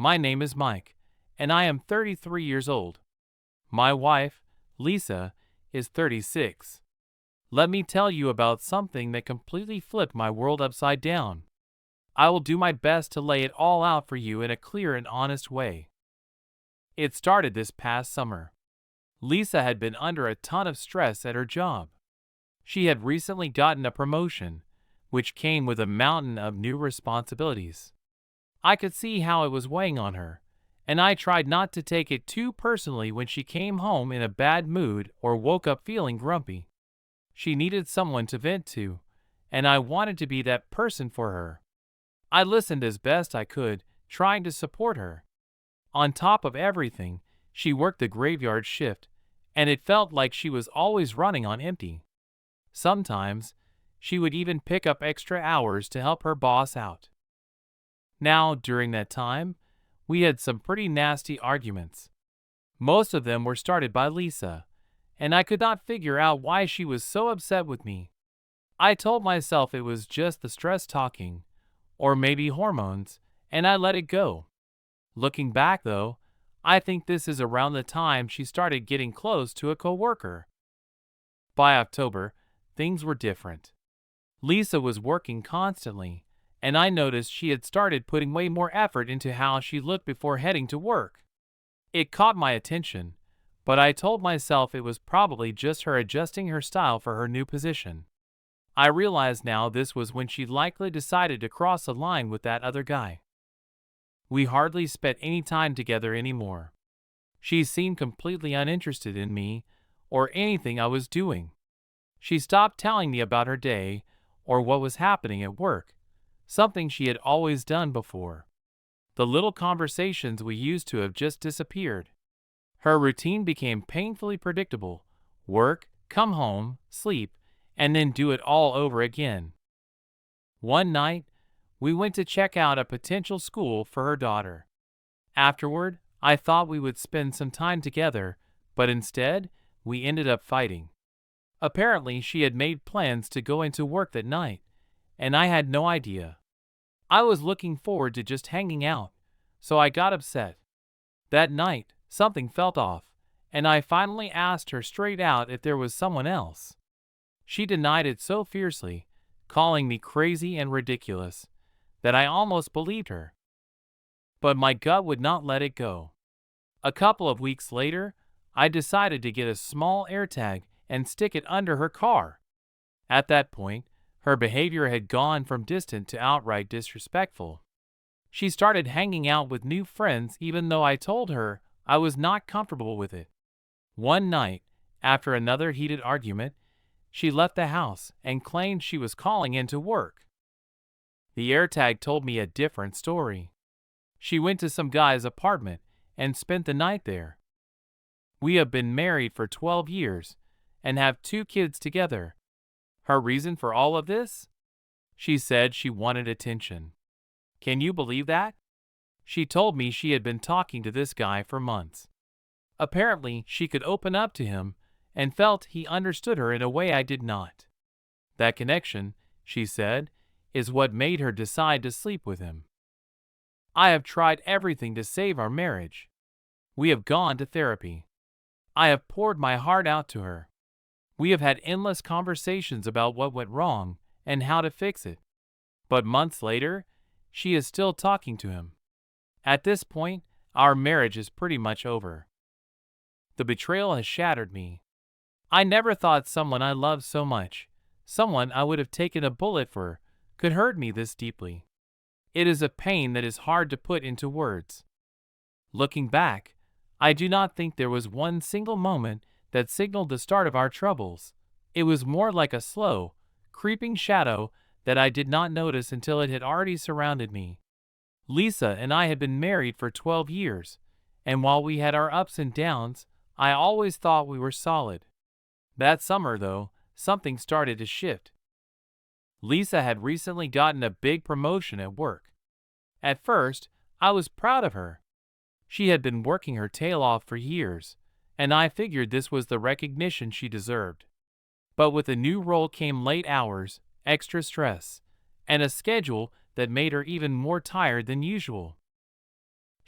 My name is Mike, and I am 33 years old. My wife, Lisa, is 36. Let me tell you about something that completely flipped my world upside down. I will do my best to lay it all out for you in a clear and honest way. It started this past summer. Lisa had been under a ton of stress at her job. She had recently gotten a promotion, which came with a mountain of new responsibilities. I could see how it was weighing on her, and I tried not to take it too personally when she came home in a bad mood or woke up feeling grumpy. She needed someone to vent to, and I wanted to be that person for her. I listened as best I could, trying to support her. On top of everything, she worked the graveyard shift, and it felt like she was always running on empty. Sometimes, she would even pick up extra hours to help her boss out. Now, during that time, we had some pretty nasty arguments. Most of them were started by Lisa, and I could not figure out why she was so upset with me. I told myself it was just the stress talking, or maybe hormones, and I let it go. Looking back though, I think this is around the time she started getting close to a coworker. By October, things were different. Lisa was working constantly, and I noticed she had started putting way more effort into how she looked before heading to work. It caught my attention, but I told myself it was probably just her adjusting her style for her new position. I realize now this was when she likely decided to cross a line with that other guy. We hardly spent any time together anymore. She seemed completely uninterested in me or anything I was doing. She stopped telling me about her day or what was happening at work, something she had always done before. The little conversations we used to have just disappeared. Her routine became painfully predictable: work, come home, sleep, and then do it all over again. One night, we went to check out a potential school for her daughter. Afterward, I thought we would spend some time together, but instead, we ended up fighting. Apparently, she had made plans to go into work that night, and I had no idea. I was looking forward to just hanging out, so I got upset. That night, something felt off, and I finally asked her straight out if there was someone else. She denied it so fiercely, calling me crazy and ridiculous, that I almost believed her. But my gut would not let it go. A couple of weeks later, I decided to get a small AirTag and stick it under her car. At that point, her behavior had gone from distant to outright disrespectful. She started hanging out with new friends even though I told her I was not comfortable with it. One night, after another heated argument, she left the house and claimed she was calling in to work. The AirTag told me a different story. She went to some guy's apartment and spent the night there. We have been married for 12 years and have 2 kids together. Her reason for all of this? She said she wanted attention. Can you believe that? She told me she had been talking to this guy for months. Apparently, she could open up to him and felt he understood her in a way I did not. That connection, she said, is what made her decide to sleep with him. I have tried everything to save our marriage. We have gone to therapy. I have poured my heart out to her. We have had endless conversations about what went wrong and how to fix it. But months later, she is still talking to him. At this point, our marriage is pretty much over. The betrayal has shattered me. I never thought someone I loved so much, someone I would have taken a bullet for, could hurt me this deeply. It is a pain that is hard to put into words. Looking back, I do not think there was one single moment that signaled the start of our troubles. It was more like a slow, creeping shadow that I did not notice until it had already surrounded me. Lisa and I had been married for 12 years, and while we had our ups and downs, I always thought we were solid. That summer, though, something started to shift. Lisa had recently gotten a big promotion at work. At first, I was proud of her. She had been working her tail off for years, and I figured this was the recognition she deserved. But with the new role came late hours, extra stress, and a schedule that made her even more tired than usual.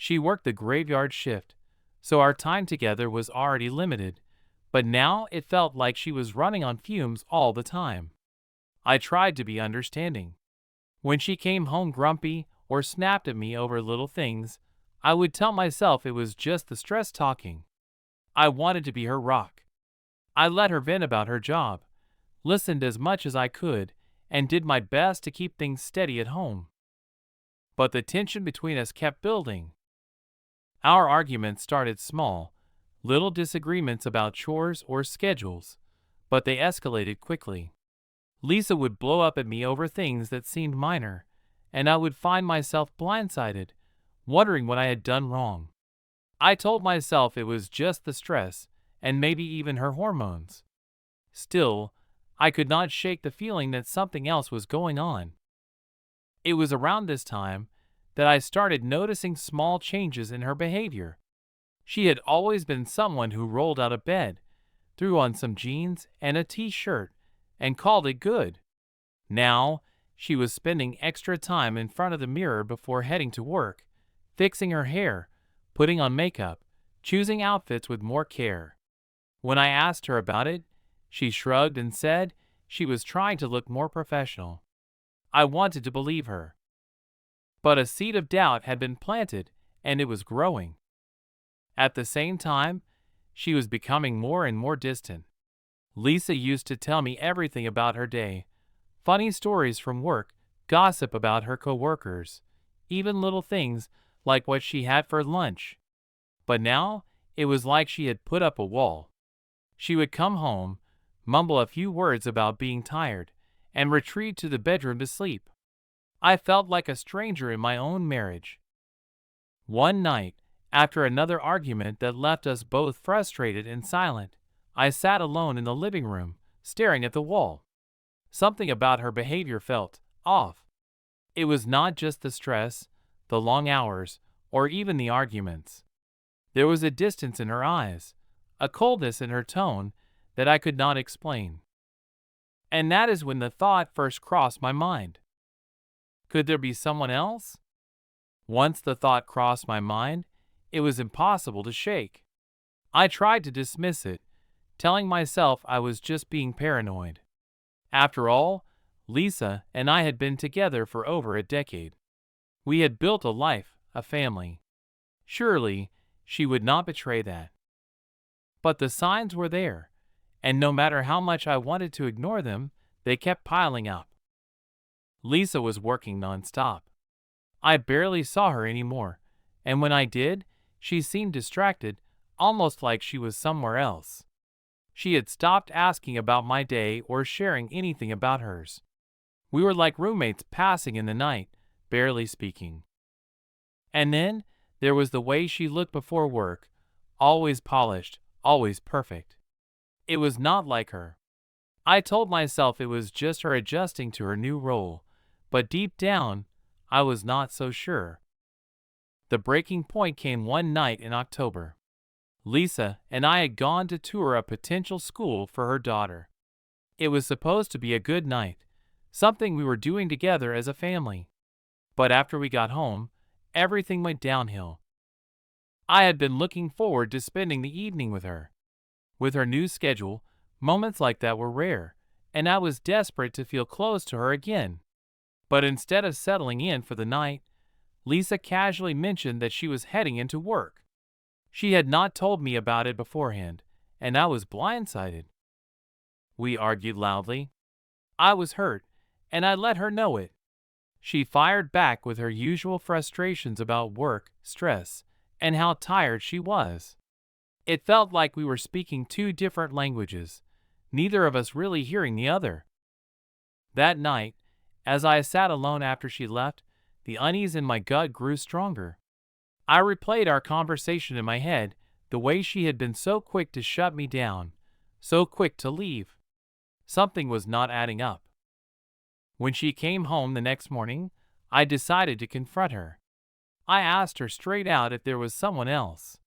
She worked the graveyard shift, so our time together was already limited, but now it felt like she was running on fumes all the time. I tried to be understanding. When she came home grumpy or snapped at me over little things, I would tell myself it was just the stress talking. I wanted to be her rock. I let her vent about her job, listened as much as I could, and did my best to keep things steady at home. But the tension between us kept building. Our arguments started small, little disagreements about chores or schedules, but they escalated quickly. Lisa would blow up at me over things that seemed minor, and I would find myself blindsided, wondering what I had done wrong. I told myself it was just the stress, and maybe even her hormones. Still, I could not shake the feeling that something else was going on. It was around this time that I started noticing small changes in her behavior. She had always been someone who rolled out of bed, threw on some jeans and a t-shirt, and called it good. Now, she was spending extra time in front of the mirror before heading to work, fixing her hair, putting on makeup, choosing outfits with more care. When I asked her about it, she shrugged and said she was trying to look more professional. I wanted to believe her. But a seed of doubt had been planted, and it was growing. At the same time, she was becoming more and more distant. Lisa used to tell me everything about her day, funny stories from work, gossip about her coworkers, even little things like what she had for lunch. But now, it was like she had put up a wall. She would come home, mumble a few words about being tired, and retreat to the bedroom to sleep. I felt like a stranger in my own marriage. One night, after another argument that left us both frustrated and silent, I sat alone in the living room, staring at the wall. Something about her behavior felt off. It was not just the stress, the long hours, or even the arguments. There was a distance in her eyes, a coldness in her tone that I could not explain. And that is when the thought first crossed my mind. Could there be someone else? Once the thought crossed my mind, it was impossible to shake. I tried to dismiss it, telling myself I was just being paranoid. After all, Lisa and I had been together for over a decade. We had built a life, a family. Surely, she would not betray that. But the signs were there, and no matter how much I wanted to ignore them, they kept piling up. Lisa was working nonstop. I barely saw her anymore, and when I did, she seemed distracted, almost like she was somewhere else. She had stopped asking about my day or sharing anything about hers. We were like roommates passing in the night, barely speaking. And then, there was the way she looked before work, always polished, always perfect. It was not like her. I told myself it was just her adjusting to her new role, but deep down, I was not so sure. The breaking point came one night in October. Lisa and I had gone to tour a potential school for her daughter. It was supposed to be a good night, something we were doing together as a family. But after we got home, everything went downhill. I had been looking forward to spending the evening with her. With her new schedule, moments like that were rare, and I was desperate to feel close to her again. But instead of settling in for the night, Lisa casually mentioned that she was heading into work. She had not told me about it beforehand, and I was blindsided. We argued loudly. I was hurt, and I let her know it. She fired back with her usual frustrations about work, stress, and how tired she was. It felt like we were speaking two different languages, neither of us really hearing the other. That night, as I sat alone after she left, the unease in my gut grew stronger. I replayed our conversation in my head, the way she had been so quick to shut me down, so quick to leave. Something was not adding up. When she came home the next morning, I decided to confront her. I asked her straight out if there was someone else.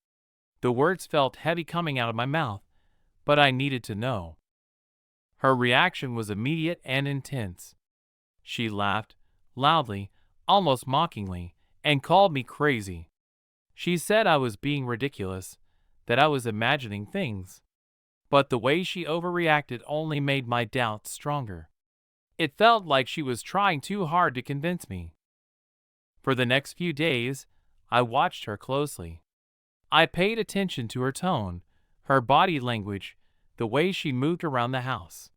The words felt heavy coming out of my mouth, but I needed to know. Her reaction was immediate and intense. She laughed, loudly, almost mockingly, and called me crazy. She said I was being ridiculous, that I was imagining things. But the way she overreacted only made my doubts stronger. It felt like she was trying too hard to convince me. For the next few days, I watched her closely. I paid attention to her tone, her body language, the way she moved around the house.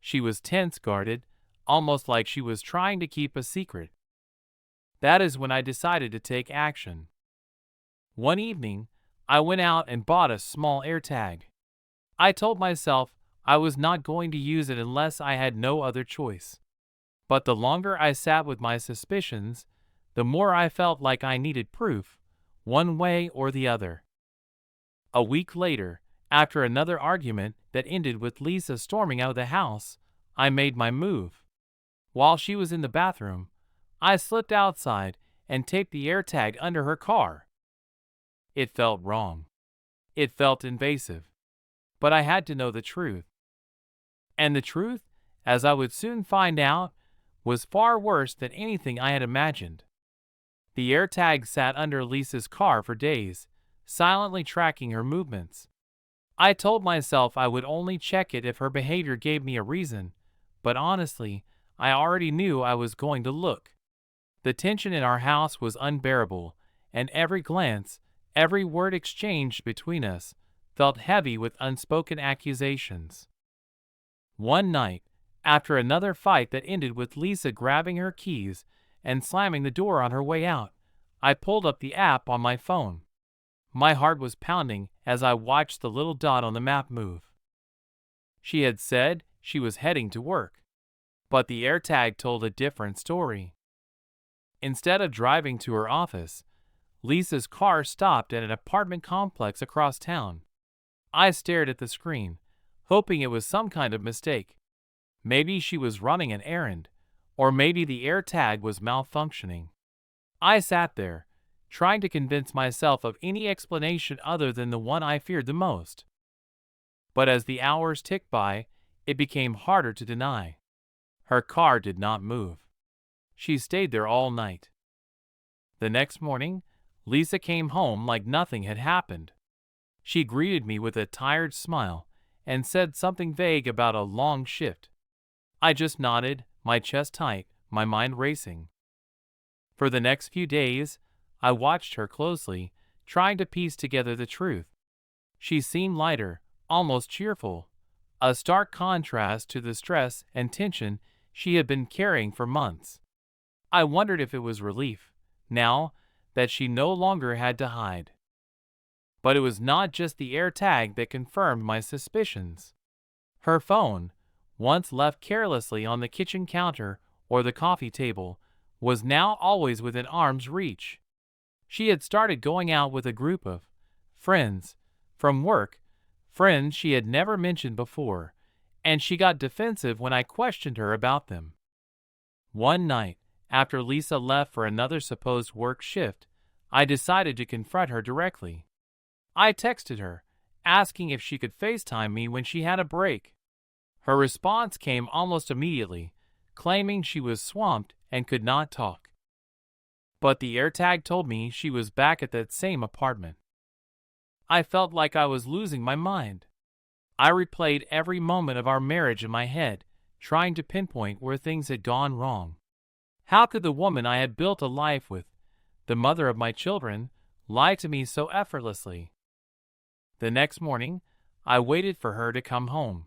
She was tense, guarded, almost like she was trying to keep a secret. That is when I decided to take action. One evening, I went out and bought a small AirTag. I told myself I was not going to use it unless I had no other choice. But the longer I sat with my suspicions, the more I felt like I needed proof, one way or the other. A week later, after another argument that ended with Lisa storming out of the house, I made my move. While she was in the bathroom, I slipped outside and taped the AirTag under her car. It felt wrong. It felt invasive. But I had to know the truth. And the truth, as I would soon find out, was far worse than anything I had imagined. The AirTag sat under Lisa's car for days, silently tracking her movements. I told myself I would only check it if her behavior gave me a reason, but honestly, I already knew I was going to look. The tension in our house was unbearable, and every glance, every word exchanged between us, felt heavy with unspoken accusations. One night, after another fight that ended with Lisa grabbing her keys and slamming the door on her way out, I pulled up the app on my phone. My heart was pounding as I watched the little dot on the map move. She had said she was heading to work, but the AirTag told a different story. Instead of driving to her office, Lisa's car stopped at an apartment complex across town. I stared at the screen, hoping it was some kind of mistake. Maybe she was running an errand, or maybe the AirTag was malfunctioning. I sat there, trying to convince myself of any explanation other than the one I feared the most. But as the hours ticked by, it became harder to deny. Her car did not move. She stayed there all night. The next morning, Lisa came home like nothing had happened. She greeted me with a tired smile and said something vague about a long shift. I just nodded, my chest tight, my mind racing. For the next few days, I watched her closely, trying to piece together the truth. She seemed lighter, almost cheerful, a stark contrast to the stress and tension she had been carrying for months. I wondered if it was relief, now that she no longer had to hide. But it was not just the AirTag that confirmed my suspicions. Her phone, once left carelessly on the kitchen counter or the coffee table, was now always within arm's reach. She had started going out with a group of friends from work, friends she had never mentioned before, and she got defensive when I questioned her about them. One night, after Lisa left for another supposed work shift, I decided to confront her directly. I texted her, asking if she could FaceTime me when she had a break. Her response came almost immediately, claiming she was swamped and could not talk. But the AirTag told me she was back at that same apartment. I felt like I was losing my mind. I replayed every moment of our marriage in my head, trying to pinpoint where things had gone wrong. How could the woman I had built a life with, the mother of my children, lie to me so effortlessly? The next morning, I waited for her to come home.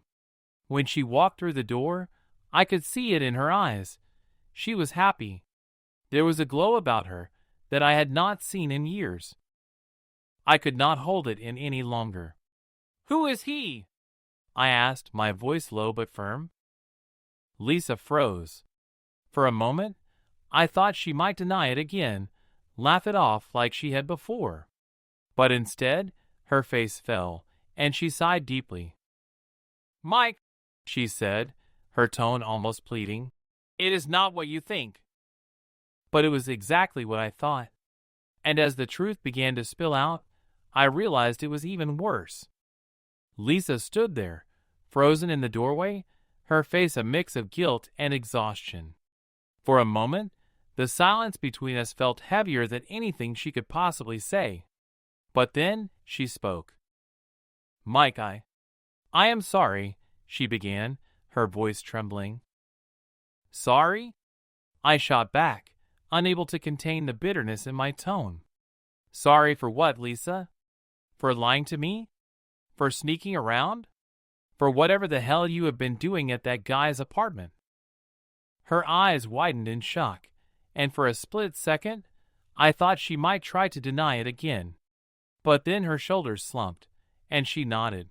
When she walked through the door, I could see it in her eyes. She was happy. There was a glow about her that I had not seen in years. I could not hold it in any longer. "Who is he?" I asked, my voice low but firm. Lisa froze. For a moment, I thought she might deny it again, laugh it off like she had before. But instead, her face fell, and she sighed deeply. "Mike," she said, her tone almost pleading, "it is not what you think." But it was exactly what I thought. And as the truth began to spill out, I realized it was even worse. Lisa stood there, frozen in the doorway, her face a mix of guilt and exhaustion. For a moment, The silence between us felt heavier than anything she could possibly say. But then she spoke. "Mike, I am sorry," she began, her voice trembling. "Sorry?" I shot back, unable to contain the bitterness in my tone. "Sorry for what, Lisa? For lying to me? For sneaking around? For whatever the hell you have been doing at that guy's apartment?" Her eyes widened in shock, and for a split second, I thought she might try to deny it again. But then her shoulders slumped, and she nodded.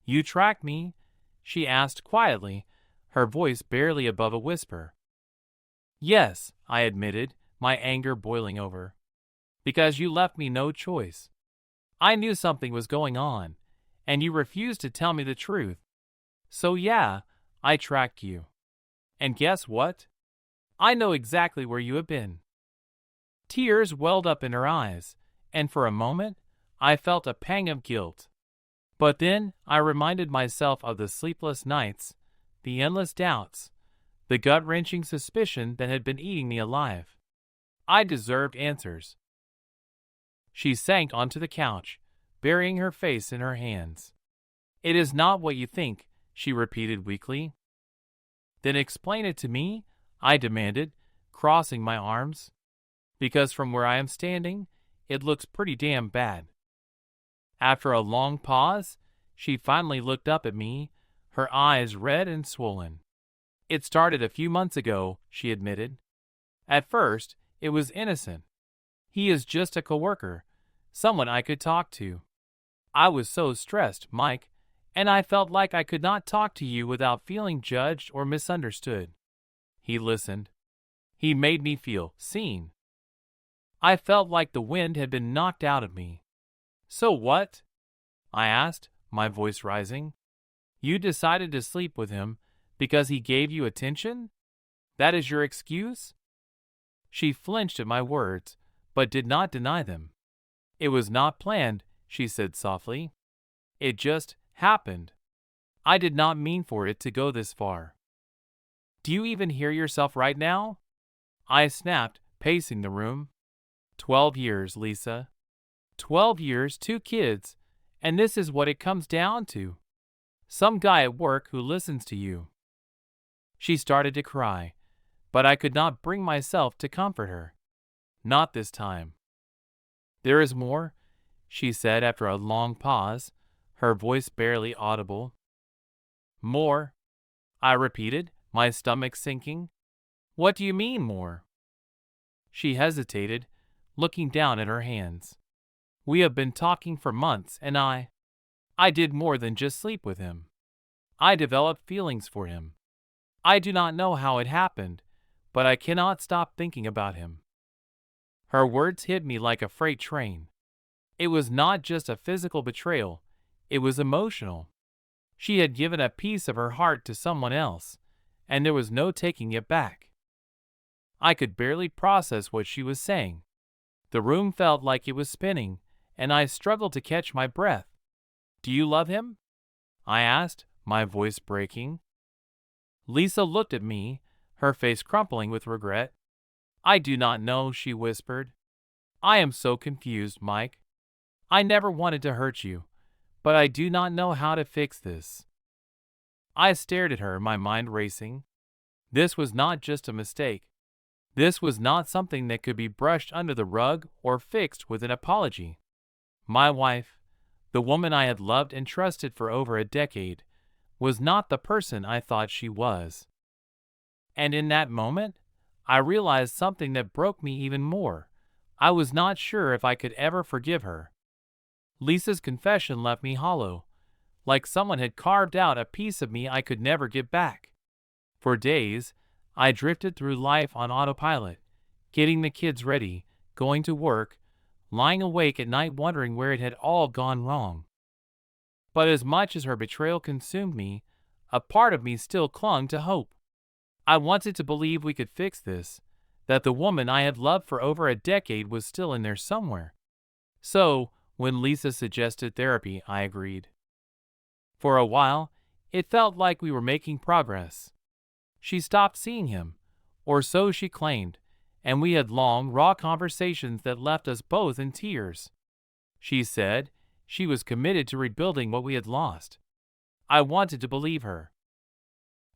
"You tracked me?" she asked quietly, her voice barely above a whisper. "Yes," I admitted, my anger boiling over. "Because you left me no choice. I knew something was going on, and you refused to tell me the truth. So yeah, I tracked you. And guess what? I know exactly where you have been." Tears welled up in her eyes, and for a moment, I felt a pang of guilt. But then I reminded myself of the sleepless nights, the endless doubts, the gut-wrenching suspicion that had been eating me alive. I deserved answers. She sank onto the couch, burying her face in her hands. "It is not what you think," she repeated weakly. "Then explain it to me," I demanded, crossing my arms. "Because from where I am standing, it looks pretty damn bad." After a long pause, she finally looked up at me, her eyes red and swollen. "It started a few months ago," she admitted. "At first, it was innocent. He is just a coworker, someone I could talk to. I was so stressed, Mike, and I felt like I could not talk to you without feeling judged or misunderstood." He listened. He made me feel seen. I felt like the wind had been knocked out of me. "So what?" I asked, my voice rising. "You decided to sleep with him because he gave you attention? That is your excuse?" She flinched at my words, but did not deny them. "It was not planned," she said softly. "It just happened. I did not mean for it to go this far." "Do you even hear yourself right now?" I snapped, pacing the room. 12 years, Lisa. 12 years, 2 kids, and this is what it comes down to. Some guy at work who listens to you." She started to cry, but I could not bring myself to comfort her. Not this time. "There is more," she said after a long pause, her voice barely audible. "More?" I repeated, my stomach sinking. "What do you mean, more?" She hesitated, looking down at her hands. "We have been talking for months, and I did more than just sleep with him. I developed feelings for him. I do not know how it happened, but I cannot stop thinking about him." Her words hit me like a freight train. It was not just a physical betrayal, it was emotional. She had given a piece of her heart to someone else, and there was no taking it back. I could barely process what she was saying. The room felt like it was spinning, and I struggled to catch my breath. "Do you love him?" I asked, my voice breaking. Lisa looked at me, her face crumpling with regret. "I do not know," she whispered. "I am so confused, Mike. I never wanted to hurt you, but I do not know how to fix this." I stared at her, my mind racing. This was not just a mistake. This was not something that could be brushed under the rug or fixed with an apology. My wife, the woman I had loved and trusted for over a decade, was not the person I thought she was. And in that moment, I realized something that broke me even more. I was not sure if I could ever forgive her. Lisa's confession left me hollow, like someone had carved out a piece of me I could never get back. For days, I drifted through life on autopilot, getting the kids ready, going to work, lying awake at night wondering where it had all gone wrong. But as much as her betrayal consumed me, a part of me still clung to hope. I wanted to believe we could fix this, that the woman I had loved for over a decade was still in there somewhere. So, when Lisa suggested therapy, I agreed. For a while, it felt like we were making progress. She stopped seeing him, or so she claimed, and we had long, raw conversations that left us both in tears. She said she was committed to rebuilding what we had lost. I wanted to believe her.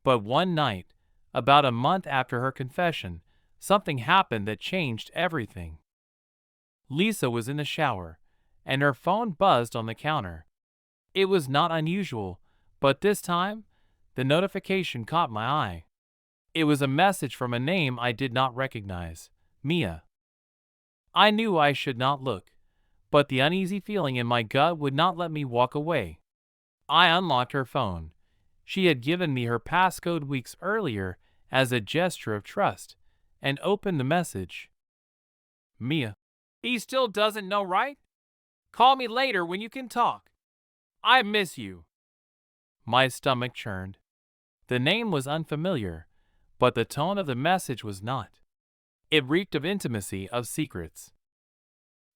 But one night, about a month after her confession, something happened that changed everything. Lisa was in the shower, and her phone buzzed on the counter. It was not unusual, but this time, the notification caught my eye. It was a message from a name I did not recognize, Mia. I knew I should not look, but the uneasy feeling in my gut would not let me walk away. I unlocked her phone. She had given me her passcode weeks earlier as a gesture of trust, and opened the message. Mia. He still doesn't know, right? Call me later when you can talk. I miss you. My stomach churned. The name was unfamiliar, but the tone of the message was not. It reeked of intimacy, of secrets.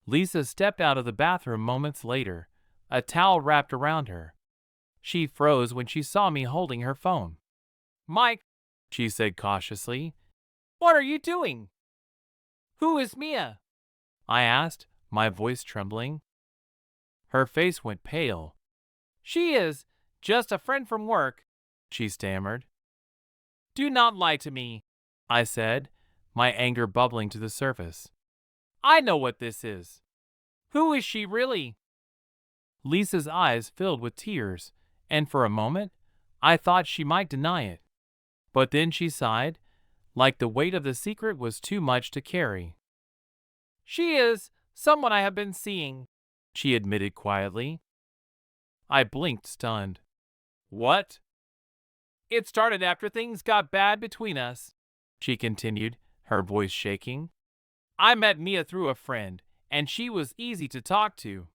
Lisa stepped out of the bathroom moments later, a towel wrapped around her. She froze when she saw me holding her phone. Mike, she said cautiously, what are you doing? Who is Mia? I asked, my voice trembling. Her face went pale. She is just a friend from work, she stammered. Do not lie to me, I said, my anger bubbling to the surface. I know what this is. Who is she really? Lisa's eyes filled with tears, and for a moment, I thought she might deny it. But then she sighed, like the weight of the secret was too much to carry. She is someone I have been seeing, she admitted quietly. I blinked, stunned. What? It started after things got bad between us, she continued, her voice shaking. I met Mia through a friend, and she was easy to talk to.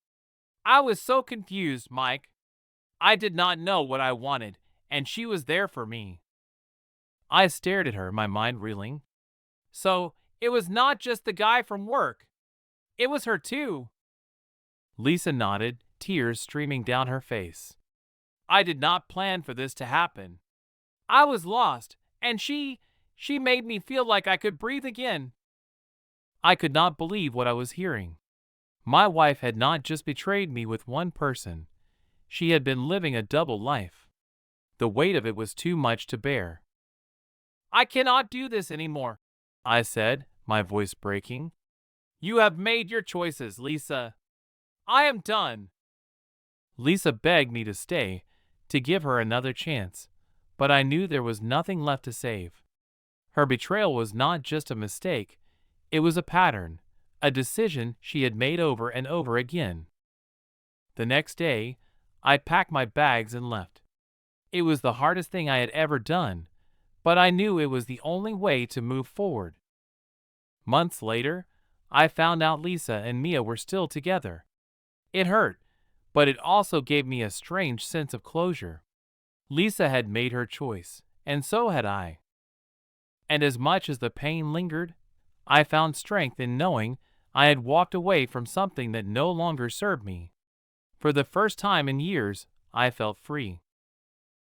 I was so confused, Mike. I did not know what I wanted, and she was there for me. I stared at her, my mind reeling. So, it was not just the guy from work. It was her too. Lisa nodded, tears streaming down her face. I did not plan for this to happen. I was lost, and she made me feel like I could breathe again. I could not believe what I was hearing. My wife had not just betrayed me with one person. She had been living a double life. The weight of it was too much to bear. I cannot do this anymore, I said, my voice breaking. You have made your choices, Lisa. I am done. Lisa begged me to stay, to give her another chance, but I knew there was nothing left to save. Her betrayal was not just a mistake, it was a pattern, a decision she had made over and over again. The next day, I packed my bags and left. It was the hardest thing I had ever done, but I knew it was the only way to move forward. Months later, I found out Lisa and Mia were still together. It hurt, but it also gave me a strange sense of closure. Lisa had made her choice, and so had I. And as much as the pain lingered, I found strength in knowing I had walked away from something that no longer served me. For the first time in years, I felt free.